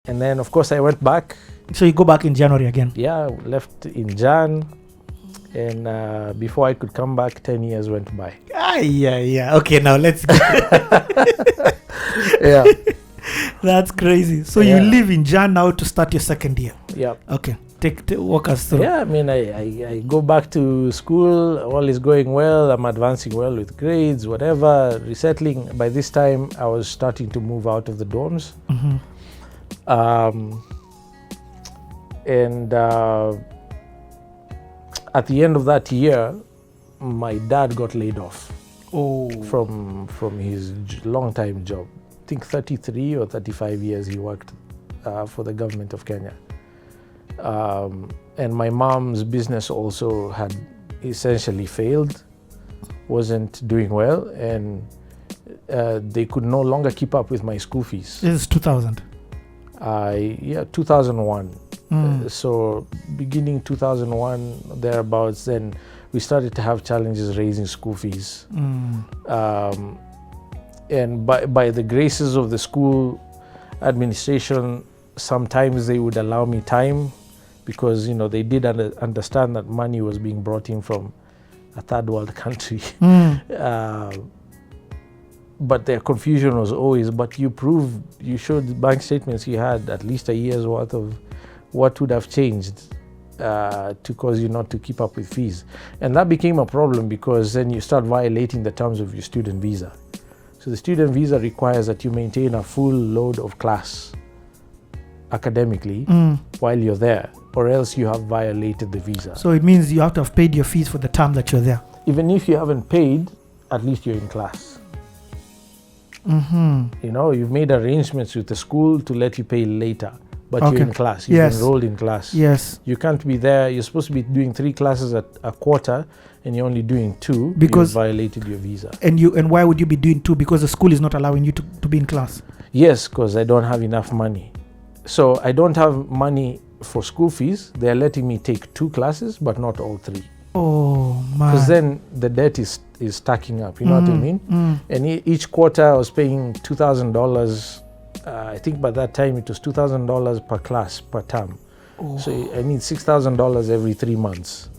And then, of course, I went back. So you go back in January again? Yeah, left in Jan. And before I could come back, 10 years went by. Yeah. Okay, now let's go. Yeah. That's crazy. So Yeah. you live in Jan now to start your second year? Yeah. Okay. Walk us through. Yeah, I mean, I go back to school, all is going well, I'm advancing well with grades, whatever, resettling. By this time, I was starting to move out of the dorms. Mm-hmm. At the end of that year, my dad got laid off from his long-time job. I think 33 or 35 years he worked for the government of Kenya. And my mom's business also had essentially failed, wasn't doing well, and they could no longer keep up with my school fees. This is 2000? 2001. So beginning 2001, thereabouts, then we started to have challenges raising school fees. And by the graces of the school administration, sometimes they would allow me time because, they did understand that money was being brought in from a third world country. But their confusion was always, but you showed bank statements you had at least a year's worth of what would have changed to cause you not to keep up with fees. And that became a problem because then you start violating the terms of your student visa. So the student visa requires that you maintain a full load of class academically while you're there, or else you have violated the visa. So it means you have to have paid your fees for the term that you're there. Even if you haven't paid, at least you're in class. You've made arrangements with the school to let you pay later, but you're in class. You've enrolled in class. Yes. You can't be there. You're supposed to be doing 3 classes at a quarter, and you're only doing 2 because you've violated your visa. And why would you be doing 2? Because the school is not allowing you to be in class. Yes, because I don't have enough money. So I don't have money for school fees. They're letting me take 2 classes, but not all 3. Oh, man. Because then the debt is stacking up, you know what I mean? And each quarter I was paying $2,000. I think by that time it was $2,000 per class, per term. So I need $6,000 every 3 months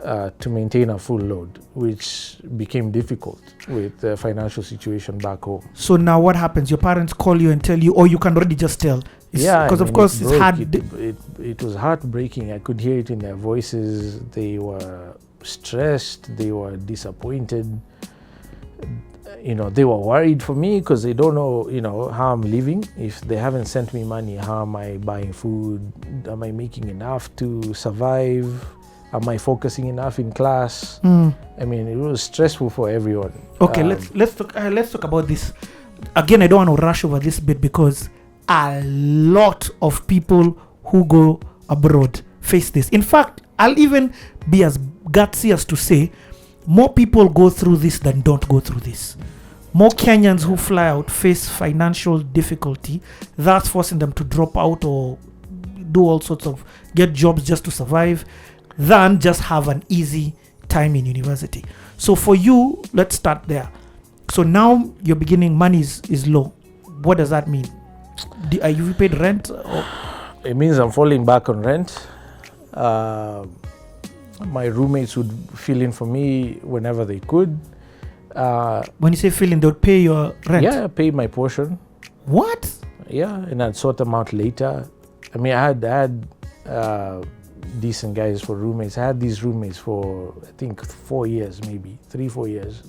to maintain a full load, which became difficult with the financial situation back home. So now what happens? Your parents call you and tell you, or you can already just tell? Because of course it's hard. It was heartbreaking. I could hear it in their voices. They were stressed. They were disappointed. They were worried for me because they don't know, how I'm living. If they haven't sent me money, how am I buying food? Am I making enough to survive? Am I focusing enough in class? I mean, it was stressful for everyone. Okay, let's talk about this. Again, I don't want to rush over this bit because a lot of people who go abroad face this. In fact, I'll even be as gutsy as to say more people go through this than don't go through this. More Kenyans who fly out face financial difficulty, that's forcing them to drop out or do all sorts of get jobs just to survive, than just have an easy time in university. So for you, let's start there. So now you're beginning, money is low. What does that mean? Are you paid rent? Or? It means I'm falling back on rent. My roommates would fill in for me whenever they could. When you say fill in, they would pay your rent? Yeah, pay my portion. What? Yeah, and I'd sort them out later. I mean, I had decent guys for roommates. I had these roommates for, I think, 4 years, maybe 3-4 years.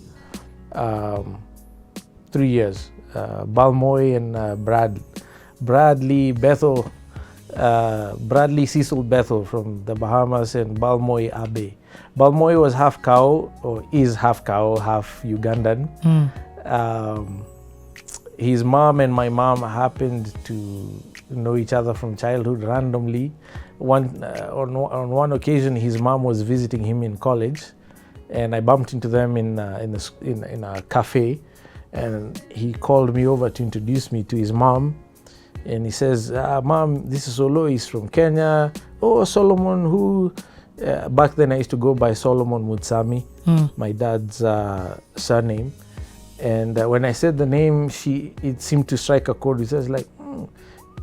3 years. Balmoy and Bradley Bethel. Bradley Cecil Bethel from the Bahamas, and Balmoy Abe. Balmoy was half cow, or is half cow, half Ugandan. His mom and my mom happened to know each other from childhood randomly. On one occasion, his mom was visiting him in college, and I bumped into them in a cafe, and he called me over to introduce me to his mom. And he says, Mom, this is Olois from Kenya. Oh, Solomon, who? Back then I used to go by Solomon Mutsami, my dad's surname. And when I said the name, it seemed to strike a chord. It says like,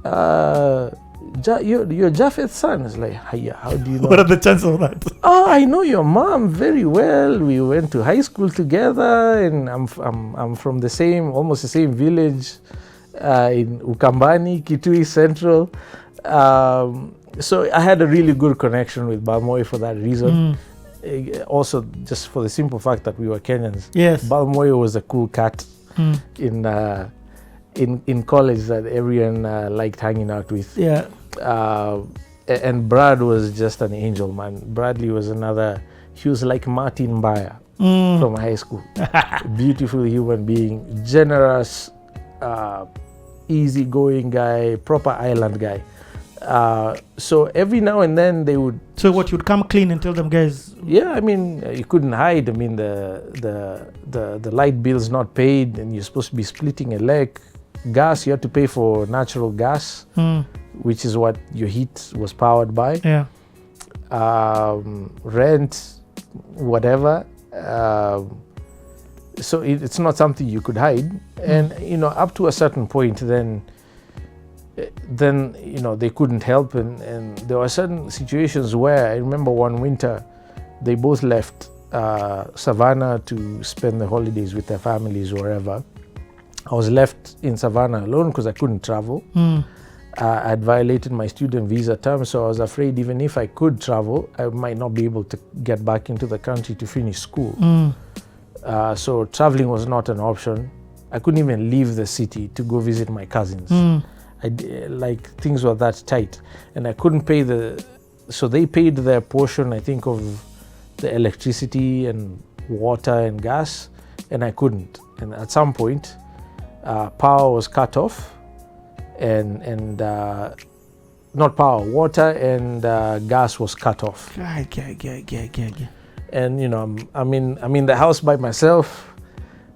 you're Japheth's son. It's like, "Hiya, how do you know?" What are the chances of that? "Oh, I know your mom very well. We went to high school together, and I'm from almost the same village in Ukambani, Kitui Central." So I had a really good connection with Balmoy for that reason. Also, just for the simple fact that we were Kenyans. Yes. Balmoy was a cool cat in college that everyone liked hanging out with. Yeah. And Brad was just an angel, man. Bradley was he was like Martin Bayer from high school. Beautiful human being, generous, easygoing guy, proper island guy. So every now and then they would. So what, you'd come clean and tell them, guys? Yeah, I mean, you couldn't hide. I mean, the light bill's not paid, and you're supposed to be splitting a leg. Gas, you had to pay for natural gas, which is what your heat was powered by. Yeah. Rent, whatever. So it's not something you could hide. And up to a certain point, then they couldn't help, and there were certain situations where I remember one winter they both left Savannah to spend the holidays with their families or wherever. I was left in Savannah alone because I couldn't travel. I'd violated my student visa term, so I was afraid even if I could travel, I might not be able to get back into the country to finish school. So traveling was not an option. I couldn't even leave the city to go visit my cousins. Things were that tight, and I couldn't pay so they paid their portion, I think, of the electricity and water and gas, and I couldn't. And at some point, power was cut off, and not power, water and gas was cut off. And I'm in the house by myself.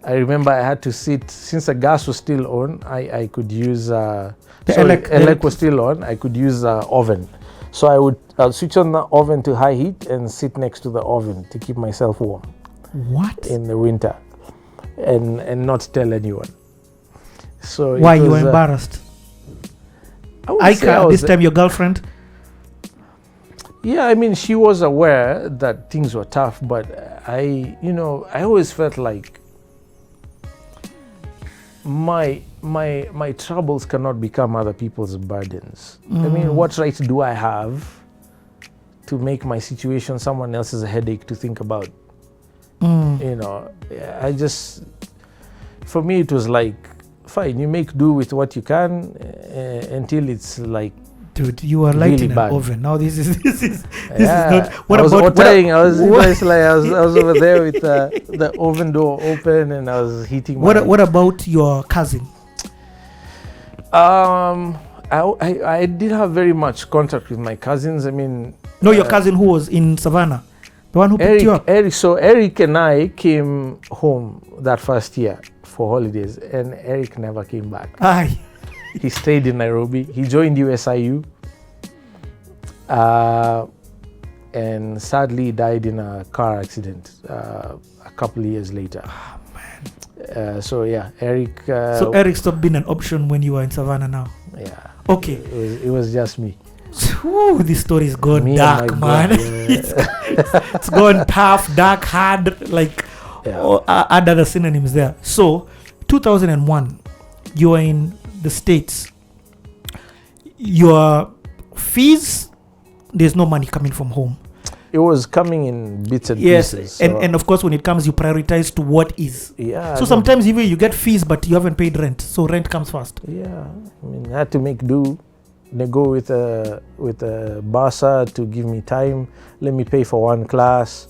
I remember I had to sit, since the gas was still on, I could use the elec was still on. I could use the oven, so I'll switch on the oven to high heat and sit next to the oven to keep myself warm. What? In the winter, and not tell anyone. So why, you were embarrassed? This time your girlfriend? Yeah, I mean, she was aware that things were tough, but I always felt like my troubles cannot become other people's burdens. I mean, what right do I have to make my situation someone else's headache to think about? For me, it was like, fine, you make do with what you can until it's like, dude, you are really lighting bad. An oven. Now this is yeah. not. What I was about? I was over there with the oven door open, and I was heating. What about your cousin? I did have very much contact with my cousins. I mean, no, your cousin who was in Savannah, the one who picked you up. Eric and I came home that first year for holidays, and Eric never came back. Aye. He stayed in Nairobi. He joined USIU, and sadly died in a car accident a couple of years later. Oh, man. So yeah, Eric. So Eric stopped being an option when you were in Savannah now. Yeah. Okay. It was just me. Ooh, this story is gone dark, man. It's gone tough, dark, hard, like add other synonyms there. So, 2001, you are in the States. Your fees, there's no money coming from home. It was coming in bits and pieces. So. And of course, when it comes, you prioritize to what is. Yeah. So sometimes even you get fees, but you haven't paid rent. So rent comes first. Yeah. I mean, I had to make do. They go with a bursar to give me time. Let me pay for one class.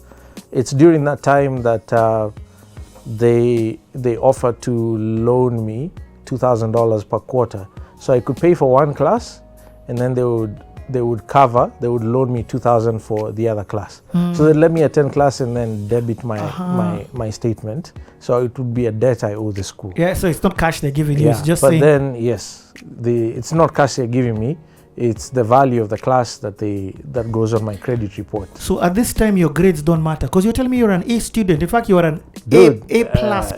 It's during that time that they offered to loan me $2,000 per quarter, so I could pay for one class, and then they would loan me $2,000 for the other class. So they let me attend class and then debit my statement. So it would be a debt I owe the school. Yeah, so it's not cash they're giving you. It's just but saying. Then yes, it's not cash they're giving me. It's the value of the class that goes on my credit report. So at this time, your grades don't matter, because you're telling me you're an A student. In fact, you are an A++.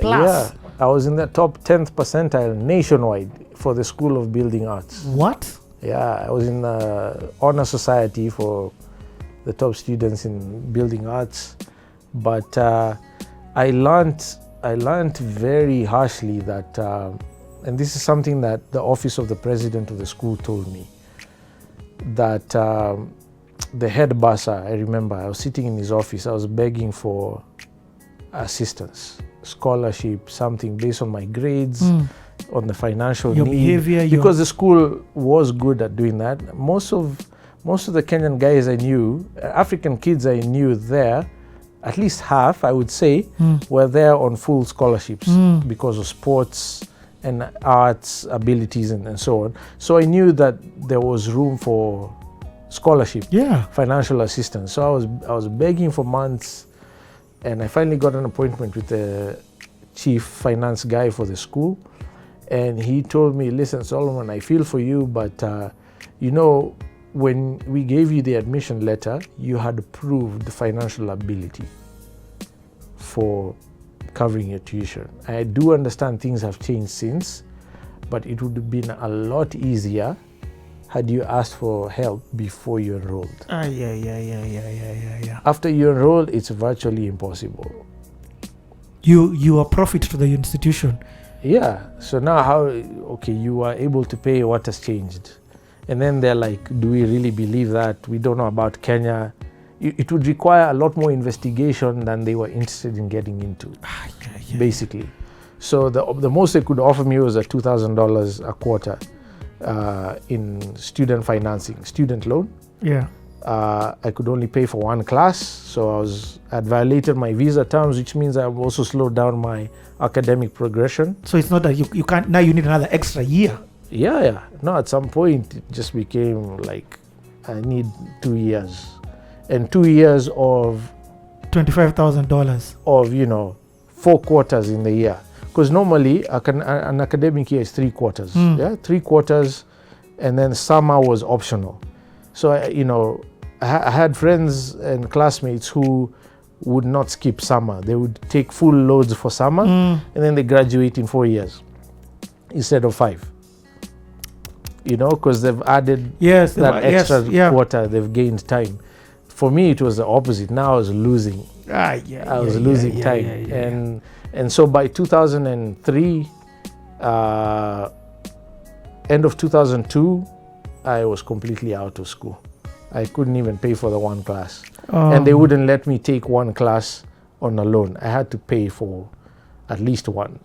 Yeah, I was in the top 10th percentile nationwide for the School of Building Arts. What? Yeah, I was in the honor society for the top students in building arts, but I learned very harshly that, and this is something that the office of the president of the school told me, that the head bursar, I remember, I was sitting in his office, I was begging for assistance, scholarship, something based on my grades, on the financial Your need, behavior, because the school was good at doing that. Most of the Kenyan guys I knew, African kids I knew there, at least half, I would say, were there on full scholarships because of sports and arts abilities and so on. So I knew that there was room for scholarship, financial assistance. So I was begging for months, and I finally got an appointment with the chief finance guy for the school. And he told me, listen, Solomon, I feel for you, but when we gave you the admission letter, you had proved financial ability for covering your tuition. I do understand things have changed since, but it would have been a lot easier had you asked for help before you enrolled. Yeah. After you enroll, it's virtually impossible. You are profit to the institution. Yeah. So now you are able to pay, what has changed? And then they're like, do we really believe that? We don't know about Kenya. It would require a lot more investigation than they were interested in getting into, basically. So the most they could offer me was a $2,000 a quarter in student financing, student loan. Yeah. I could only pay for one class, so I'd violated my visa terms, which means I've also slowed down my academic progression. So it's not that you can't, now you need another extra year. Yeah. No, at some point it just became like, I need 2 years. And 2 years of $25,000 of 4 quarters in the year, because normally an academic year is 3 quarters. 3 quarters, and then summer was optional. So I had friends and classmates who would not skip summer. They would take full loads for summer, and then they graduate in 4 years instead of 5. Because they've added that extra quarter, they've gained time. For me, it was the opposite. Now I was losing. I was losing time. And so by 2003, end of 2002, I was completely out of school. I couldn't even pay for the one class. And they wouldn't let me take one class on a loan. I had to pay for at least one.